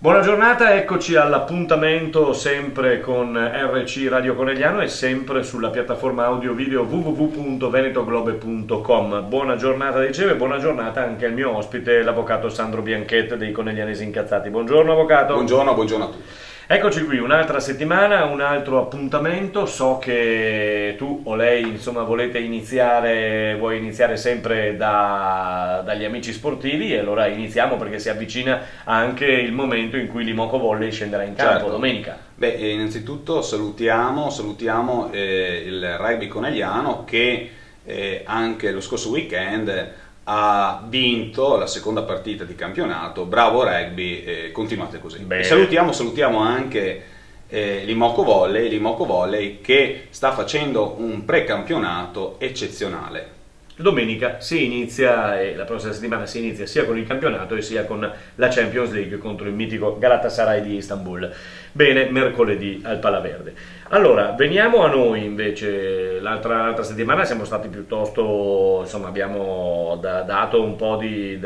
Buona giornata, eccoci all'appuntamento sempre con RC Radio Conegliano e sempre sulla piattaforma audio video www.venetoglobe.com. Buona giornata dicevo e buona giornata anche al mio ospite, l'avvocato Sandro Bianchet dei Coneglianesi Incazzati. Buongiorno avvocato. Buongiorno a tutti. Eccoci qui, un'altra settimana, un altro appuntamento. So che tu o lei insomma vuoi iniziare sempre dagli amici sportivi, e allora iniziamo perché si avvicina anche il momento in cui l'Imoco Volley scenderà in campo, certo. Domenica. Innanzitutto salutiamo il rugby conegliano che anche lo scorso weekend ha vinto la seconda partita di campionato. Bravo rugby, continuate così. Salutiamo anche l'Imoco Volley che sta facendo un precampionato eccezionale. Domenica si inizia, e la prossima settimana si inizia sia con il campionato e sia con la Champions League contro il mitico Galatasaray di Istanbul. Bene, mercoledì al Palaverde. Allora, veniamo a noi invece. L'altra settimana siamo stati piuttosto, insomma, abbiamo dato un po' di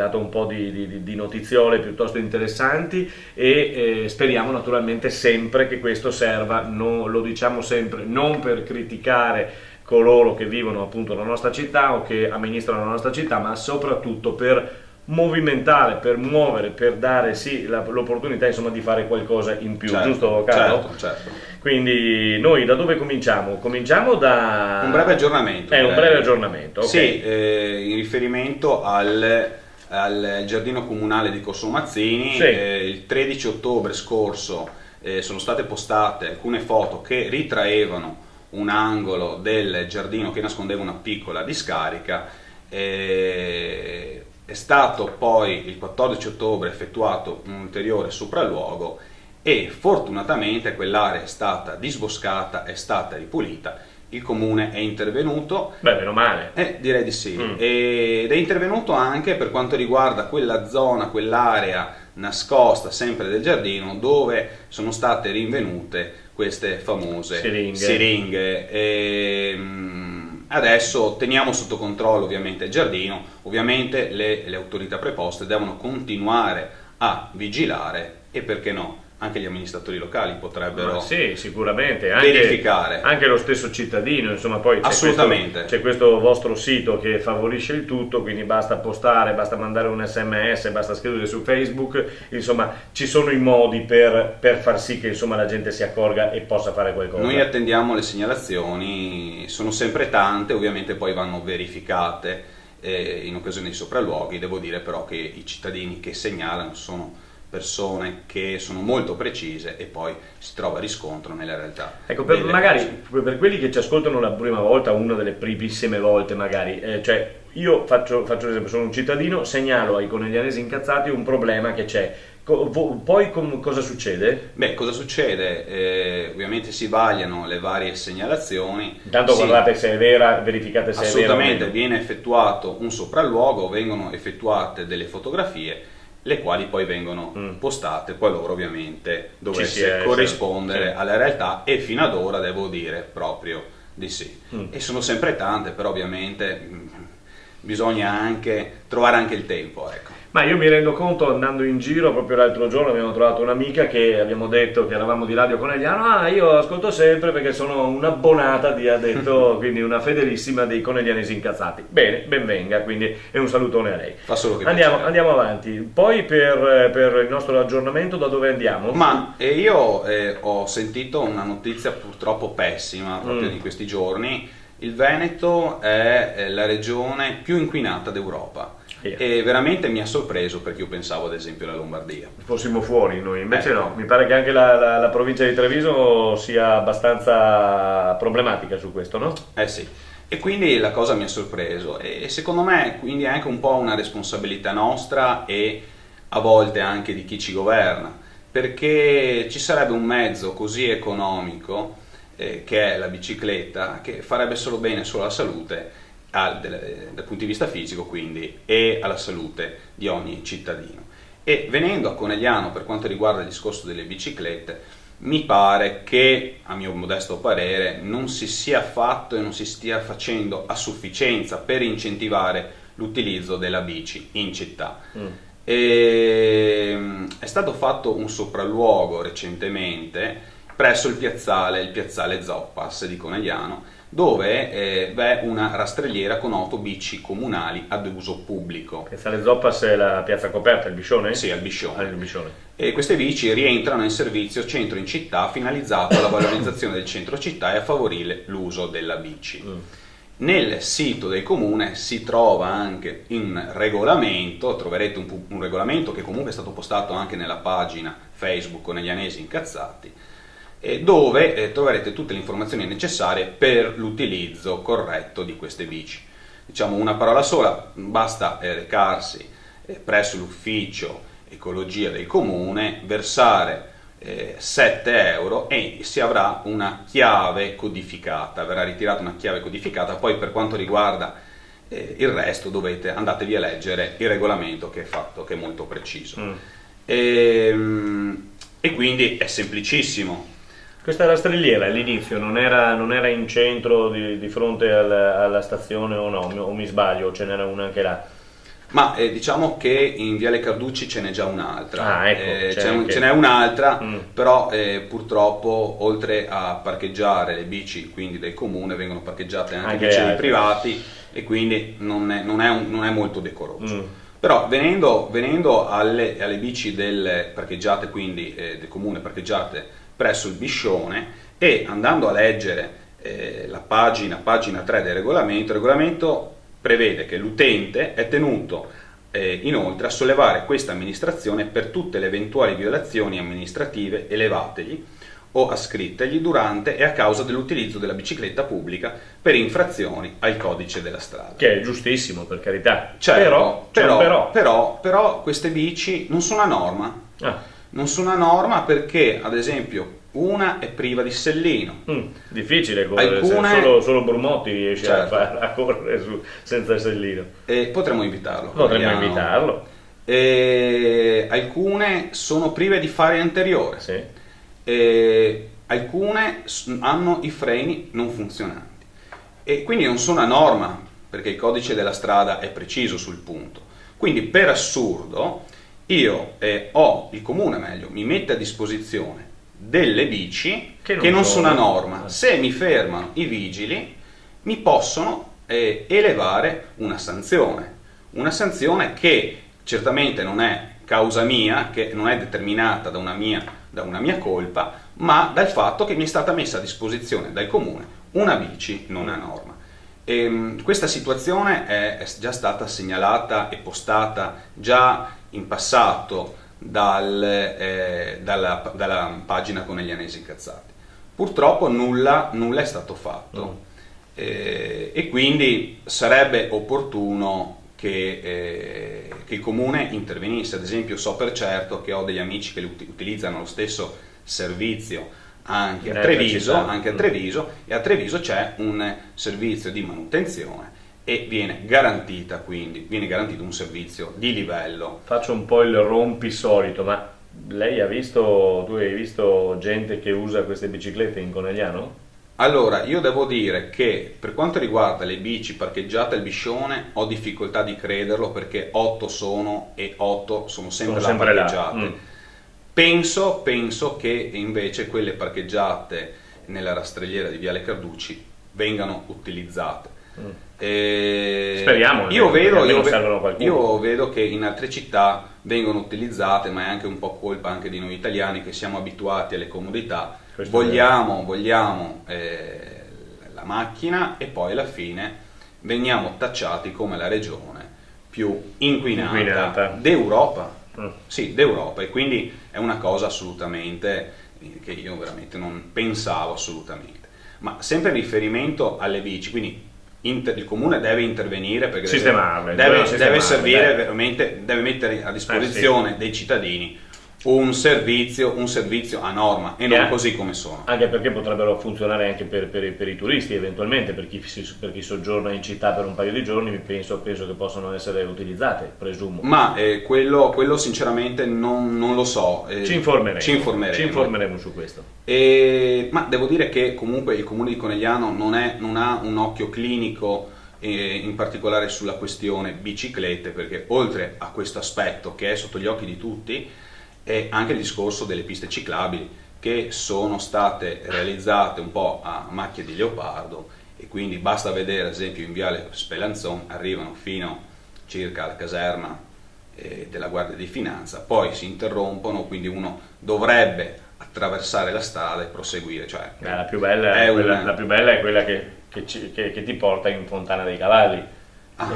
notiziole piuttosto interessanti e speriamo naturalmente sempre che questo serva, lo diciamo sempre, non per criticare coloro che vivono appunto la nostra città o che amministrano la nostra città, ma soprattutto per movimentare, per muovere, per dare l'opportunità insomma di fare qualcosa in più, certo, giusto Carlo? Certo. Quindi noi da dove cominciamo? Cominciamo da un breve aggiornamento. Un breve aggiornamento, ok. Sì, in riferimento al giardino comunale di Corso Mazzini, sì. Il 13 ottobre scorso sono state postate alcune foto che ritraevano un angolo del giardino che nascondeva una piccola discarica. È stato poi il 14 ottobre effettuato un ulteriore sopralluogo e fortunatamente quell'area è stata disboscata, è stata ripulita. Il comune è intervenuto. Beh, meno male. Direi di sì. Ed è intervenuto anche per quanto riguarda quella zona, quell'area nascosta sempre del giardino dove sono state rinvenute queste famose siringhe. Adesso teniamo sotto controllo ovviamente il giardino, ovviamente le autorità preposte devono continuare a vigilare e perché no, anche gli amministratori locali potrebbero sicuramente verificare. Anche lo stesso cittadino, insomma, poi assolutamente c'è questo vostro sito che favorisce il tutto, quindi basta postare, basta mandare un SMS, basta scrivere su Facebook, insomma ci sono i modi per far sì che insomma la gente si accorga e possa fare qualcosa. Noi attendiamo le segnalazioni, sono sempre tante, ovviamente poi vanno verificate in occasione di sopralluoghi. Devo dire però che i cittadini che segnalano sono persone che sono molto precise e poi si trova riscontro nella realtà. Ecco, magari per quelli che ci ascoltano la prima volta, una delle primissime volte magari, cioè io faccio esempio, sono un cittadino, segnalo ai Coneglianesi Incazzati un problema che c'è. Poi cosa succede? Cosa succede? Ovviamente si vagliano le varie segnalazioni. Intanto guardate se è vera, verificate se è vera. Assolutamente, viene effettuato un sopralluogo, vengono effettuate delle fotografie, le quali poi vengono postate qualora ovviamente dovesse corrispondere alla realtà, e fino ad ora devo dire proprio di sì. E sono sempre tante, però ovviamente bisogna anche trovare anche il tempo, ecco. Ma io mi rendo conto, andando in giro, proprio l'altro giorno abbiamo trovato un'amica che abbiamo detto che eravamo di Radio Conegliano. Io ascolto sempre perché sono un'abbonata ha detto, quindi una fedelissima dei Coneglianesi Incazzati. Bene, ben venga, quindi è un salutone a lei. Fa solo che andiamo avanti. Poi per il nostro aggiornamento da dove andiamo? Io ho sentito una notizia purtroppo pessima proprio di questi giorni. Il Veneto è la regione più inquinata d'Europa. E veramente mi ha sorpreso, perché io pensavo ad esempio alla Lombardia. Fossimo fuori noi, invece no, mi pare che anche la provincia di Treviso sia abbastanza problematica su questo, no? Sì, e quindi la cosa mi ha sorpreso e secondo me quindi è anche un po' una responsabilità nostra e a volte anche di chi ci governa, perché ci sarebbe un mezzo così economico che è la bicicletta, che farebbe solo bene solo alla salute dal punto di vista fisico, quindi, e alla salute di ogni cittadino. E venendo a Conegliano, per quanto riguarda il discorso delle biciclette, mi pare che, a mio modesto parere, non si sia fatto e non si stia facendo a sufficienza per incentivare l'utilizzo della bici in città. E è stato fatto un sopralluogo recentemente presso il piazzale Zoppas di Conegliano, dove v'è una rastrelliera con 8 bici comunali ad uso pubblico. Piazzale Zoppas è la piazza coperta, il Biscione? Sì, al Biscione. Il Biscione. E queste bici rientrano in servizio centro in città, finalizzato alla valorizzazione del centro città e a favorire l'uso della bici. Nel sito del comune si trova anche un regolamento, troverete un regolamento che comunque è stato postato anche nella pagina Facebook Coneglianesi Incazzati, dove troverete tutte le informazioni necessarie per l'utilizzo corretto di queste bici. Diciamo una parola sola, basta recarsi presso l'ufficio ecologia del comune, versare 7 euro e si avrà una chiave codificata, verrà ritirata una chiave codificata. Poi per quanto riguarda il resto andatevi a leggere il regolamento che è fatto, che è molto preciso. E quindi è semplicissimo. Questa rastrelliera all'inizio non era in centro di fronte alla stazione o no? O mi sbaglio, o ce n'era una anche là? Ma diciamo che in Viale Carducci ce n'è già un'altra, ecco, ce n'è un'altra, però purtroppo oltre a parcheggiare le bici quindi del comune vengono parcheggiate anche bici dei privati e quindi non è molto decoroso. Però venendo alle bici parcheggiate quindi del comune, parcheggiate presso il Biscione, e andando a leggere la pagina 3 del regolamento, il regolamento prevede che l'utente è tenuto inoltre a sollevare questa amministrazione per tutte le eventuali violazioni amministrative elevategli o ascrittegli durante e a causa dell'utilizzo della bicicletta pubblica per infrazioni al codice della strada. Che è giustissimo, per carità. Certo, però queste bici non sono a norma. Non sono a norma perché, ad esempio, una è priva di sellino. Difficile correre, solo Burmotti riesce a correre senza il sellino. Potremmo invitarlo. Alcune sono prive di fare anteriore. Sì. Alcune hanno i freni non funzionanti. E quindi non sono a norma, perché il codice della strada è preciso sul punto. Quindi per assurdo il comune mi mette a disposizione delle bici che non sono a norma. Se mi fermano i vigili mi possono elevare una sanzione che certamente non è causa mia, che non è determinata da una mia colpa, ma dal fatto che mi è stata messa a disposizione dal comune una bici non a norma. Questa situazione è già stata segnalata e postata già in passato dalla pagina Coneglianesi Incazzati. Purtroppo nulla è stato fatto e quindi sarebbe opportuno che il comune intervenisse. Ad esempio, so per certo che ho degli amici che utilizzano lo stesso servizio anche a Treviso, e a Treviso c'è un servizio di manutenzione e viene garantito un servizio di livello. Faccio un po' il rompi solito, ma tu hai visto gente che usa queste biciclette in Conegliano? Allora, io devo dire che per quanto riguarda le bici parcheggiate al Biscione ho difficoltà di crederlo, perché 8 sono sempre là parcheggiate. Penso che invece quelle parcheggiate nella rastrelliera di Viale Carducci vengano utilizzate. Speriamo. Io vedo che in altre città vengono utilizzate, ma è anche un po' colpa anche di noi italiani che siamo abituati alle comodità. Vogliamo la macchina e poi alla fine veniamo tacciati come la regione più inquinata d'Europa. Sì, d'Europa, e quindi è una cosa assolutamente che io veramente non pensavo assolutamente. Ma sempre in riferimento alle bici, quindi il comune deve intervenire perché sistemarle, deve servire veramente, deve mettere a disposizione dei cittadini un servizio a norma e non così come sono. Anche perché potrebbero funzionare anche per i turisti, eventualmente per chi soggiorna in città per un paio di giorni. Penso che possano essere utilizzate, presumo. Ma quello sinceramente non lo so. Ci informeremo su questo. Ma devo dire che comunque il comune di Conegliano non ha un occhio clinico in particolare sulla questione biciclette, perché oltre a questo aspetto che è sotto gli occhi di tutti, è anche il discorso delle piste ciclabili, che sono state realizzate un po' a macchia di leopardo, e quindi basta vedere, ad esempio, in viale Spellanzon arrivano fino circa alla caserma della Guardia di Finanza, poi si interrompono, quindi uno dovrebbe attraversare la strada e proseguire. Cioè, la più bella è quella che ti porta in Fontana dei Cavalli,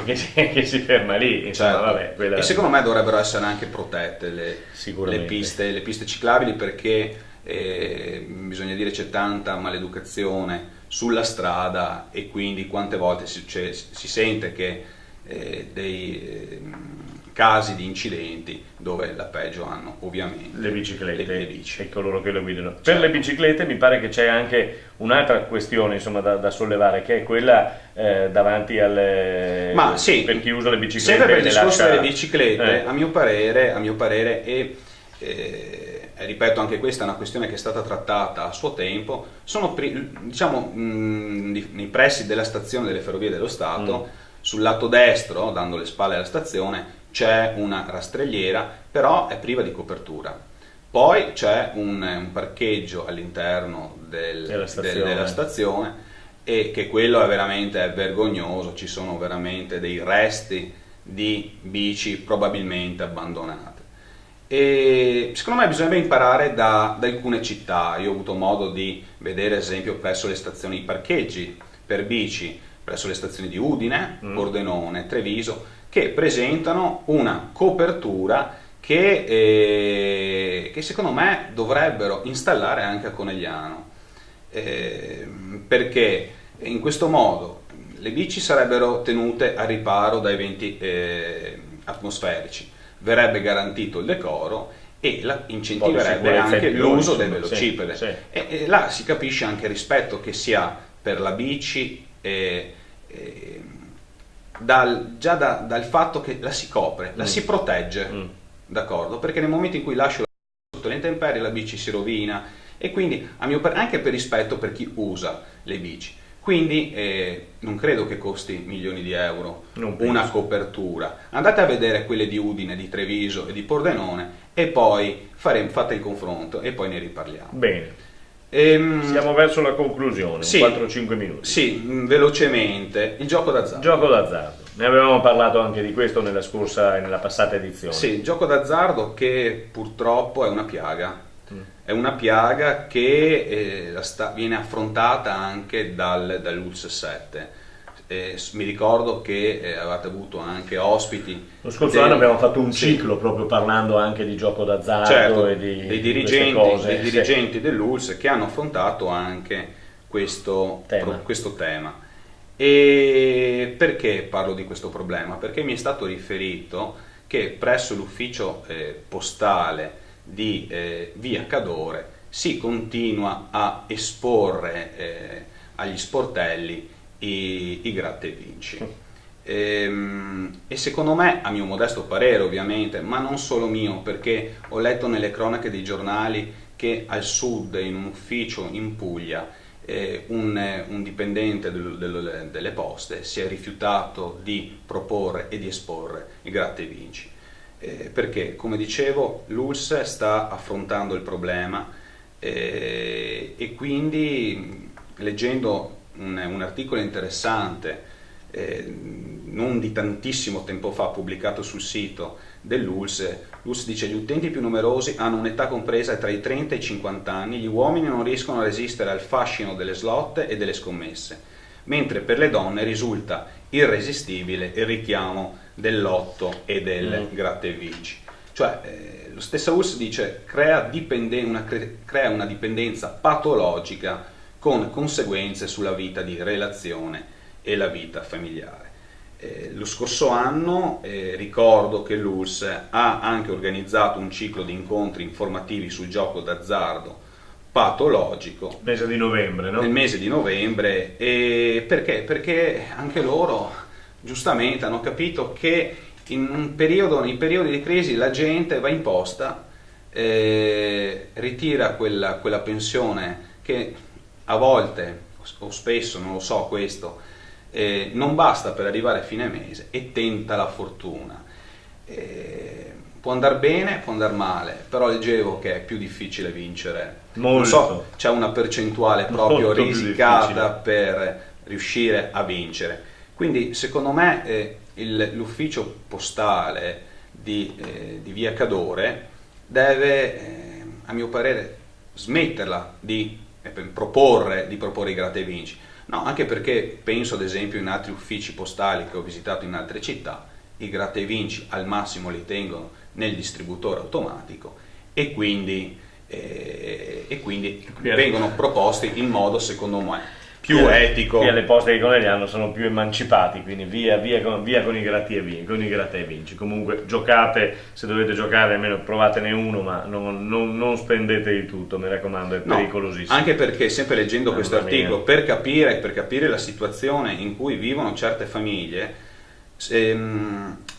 che si ferma lì. Insomma, certo. Vabbè, e secondo me dovrebbero essere anche protette le piste ciclabili, perché bisogna dire c'è tanta maleducazione sulla strada, e quindi quante volte si sente che dei casi di incidenti dove la peggio hanno ovviamente le biciclette le bici. e coloro che le guidano. Certo. Per le biciclette mi pare che c'è anche un'altra questione, insomma, da sollevare, che è quella davanti alle... Ma sì, per chi usa le biciclette. sempre per il discorso delle biciclette, a mio parere ripeto, anche questa è una questione che è stata trattata a suo tempo, sono diciamo nei pressi della stazione delle Ferrovie dello Stato. Sul lato destro, dando le spalle alla stazione, c'è una rastrelliera, però è priva di copertura. Poi c'è un parcheggio all'interno della stazione, e che quello è veramente vergognoso. Ci sono veramente dei resti di bici probabilmente abbandonate. E secondo me bisognerebbe imparare da alcune città. Io ho avuto modo di vedere, ad esempio, presso le stazioni, i parcheggi per bici presso le stazioni di Udine, Pordenone, Treviso, che presentano una copertura che secondo me dovrebbero installare anche a Conegliano, perché in questo modo le bici sarebbero tenute a riparo dai venti atmosferici, verrebbe garantito il decoro e incentiverebbe anche l'uso del velocipede. Sì. E là si capisce anche il rispetto che si ha per la bici, già dal fatto che la si copre, la si protegge, d'accordo? Perché nel momento in cui lascio sotto le intemperie la bici si rovina, e quindi anche per rispetto per chi usa le bici. Quindi non credo che costi milioni di euro una copertura. Andate a vedere quelle di Udine, di Treviso e di Pordenone, e poi fate il confronto e poi ne riparliamo. Bene. Siamo verso la conclusione, sì, 4-5 minuti. Sì, velocemente, il gioco d'azzardo. Gioco d'azzardo. Ne avevamo parlato anche di questo nella passata edizione. Sì, il gioco d'azzardo che purtroppo è una piaga. È una piaga che viene affrontata anche dall'ULSS 7. Mi ricordo che avevate avuto anche ospiti. Lo scorso anno abbiamo fatto un ciclo proprio parlando anche di gioco d'azzardo, certo, e dei dirigenti dell'ULSS che hanno affrontato anche questo tema. E perché parlo di questo problema? Perché mi è stato riferito che presso l'ufficio postale di via Cadore si continua a esporre agli sportelli i gratta e vinci, e secondo me, a mio modesto parere ovviamente, ma non solo mio, perché ho letto nelle cronache dei giornali che al sud, in un ufficio in Puglia, un dipendente delle poste si è rifiutato di proporre e di esporre i gratta e vinci, perché, come dicevo, l'ULSS sta affrontando il problema, e quindi, leggendo un articolo interessante non di tantissimo tempo fa, pubblicato sul sito dell'ULSS, l'ULSS dice: gli utenti più numerosi hanno un'età compresa tra i 30 e i 50 anni, gli uomini non riescono a resistere al fascino delle slot e delle scommesse, mentre per le donne risulta irresistibile il richiamo del lotto e del gratta e vinci. Cioè, lo stesso ULSS dice crea una dipendenza patologica con conseguenze sulla vita di relazione e la vita familiare. Lo scorso anno ricordo che l'ULSS ha anche organizzato un ciclo di incontri informativi sul gioco d'azzardo patologico. Mese di novembre, no? Nel mese di novembre. E perché? Perché anche loro giustamente hanno capito che nei periodi di crisi la gente va in posta, ritira quella pensione che a volte o spesso, non lo so questo, non basta per arrivare a fine mese e tenta la fortuna. Può andare bene, può andare male, però leggevo che è più difficile vincere. Molto. Non so, c'è una percentuale proprio Molto risicata per riuscire a vincere. Quindi secondo me l'ufficio postale di Via Cadore deve, a mio parere, smetterla di proporre i gratta e vinci. No, anche perché penso ad esempio in altri uffici postali che ho visitato in altre città, i gratta e vinci al massimo li tengono nel distributore automatico e quindi vengono proposti in modo, secondo me, più etico. Qui alle poste di Conegliano sono più emancipati, quindi via con i gratta e vinci. Comunque giocate, se dovete giocare almeno provatene uno, ma non spendete di tutto, mi raccomando, è pericolosissimo. Anche perché, sempre leggendo questo articolo, per capire la situazione in cui vivono certe famiglie,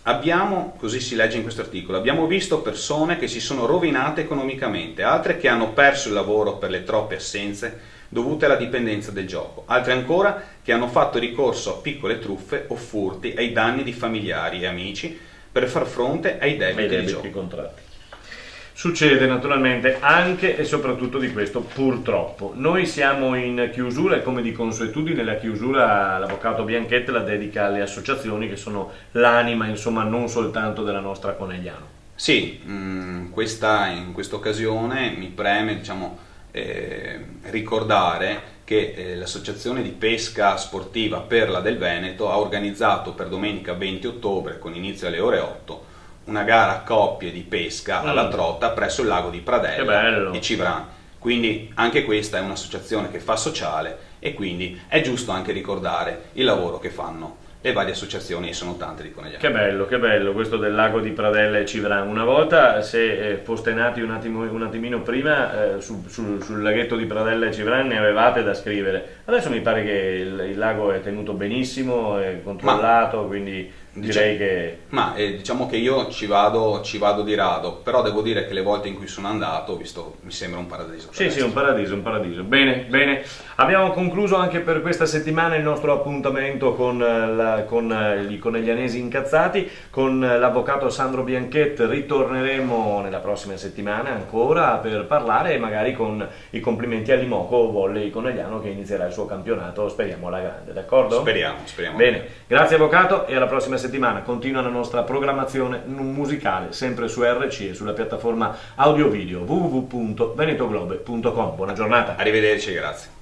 abbiamo, così si legge in questo articolo, abbiamo visto persone che si sono rovinate economicamente, altre che hanno perso il lavoro per le troppe assenze dovute alla dipendenza del gioco, altre ancora che hanno fatto ricorso a piccole truffe o furti ai danni di familiari e amici per far fronte ai debiti di gioco. Contratti. Succede naturalmente anche e soprattutto di questo, purtroppo. Noi siamo in chiusura e come di consuetudine la chiusura l'avvocato Bianchetti la dedica alle associazioni che sono l'anima, insomma, non soltanto della nostra Conegliano. Sì, in questa occasione mi preme, ricordare che l'associazione di pesca sportiva Perla del Veneto ha organizzato per domenica 20 ottobre con inizio alle ore 8 una gara a coppie di pesca alla trota presso il lago di Pradella e Civran. Quindi anche questa è un'associazione che fa sociale e quindi è giusto anche ricordare il lavoro che fanno le varie associazioni, e sono tante di Conegliano. Che bello questo del lago di Pradella e Civran. Una volta, se foste nati un attimino prima, sul laghetto di Pradella e Civran ne avevate da scrivere. Adesso mi pare che il lago è tenuto benissimo, è controllato, quindi direi che... diciamo che io ci vado di rado, però devo dire che le volte in cui sono andato mi sembra un paradiso. Sì, un paradiso. Bene. Abbiamo concluso anche per questa settimana il nostro appuntamento con i coneglianesi incazzati, con l'avvocato Sandro Bianchetti. Ritorneremo nella prossima settimana ancora per parlare magari con i complimenti all'Imoco Volley Conegliano che inizierà il suo campionato, speriamo alla grande, d'accordo? Speriamo. Bene, grazie avvocato e alla prossima settimana. Continua la nostra programmazione musicale sempre su RC e sulla piattaforma audio video www.venetoglobe.com. Buona giornata. Arrivederci, grazie.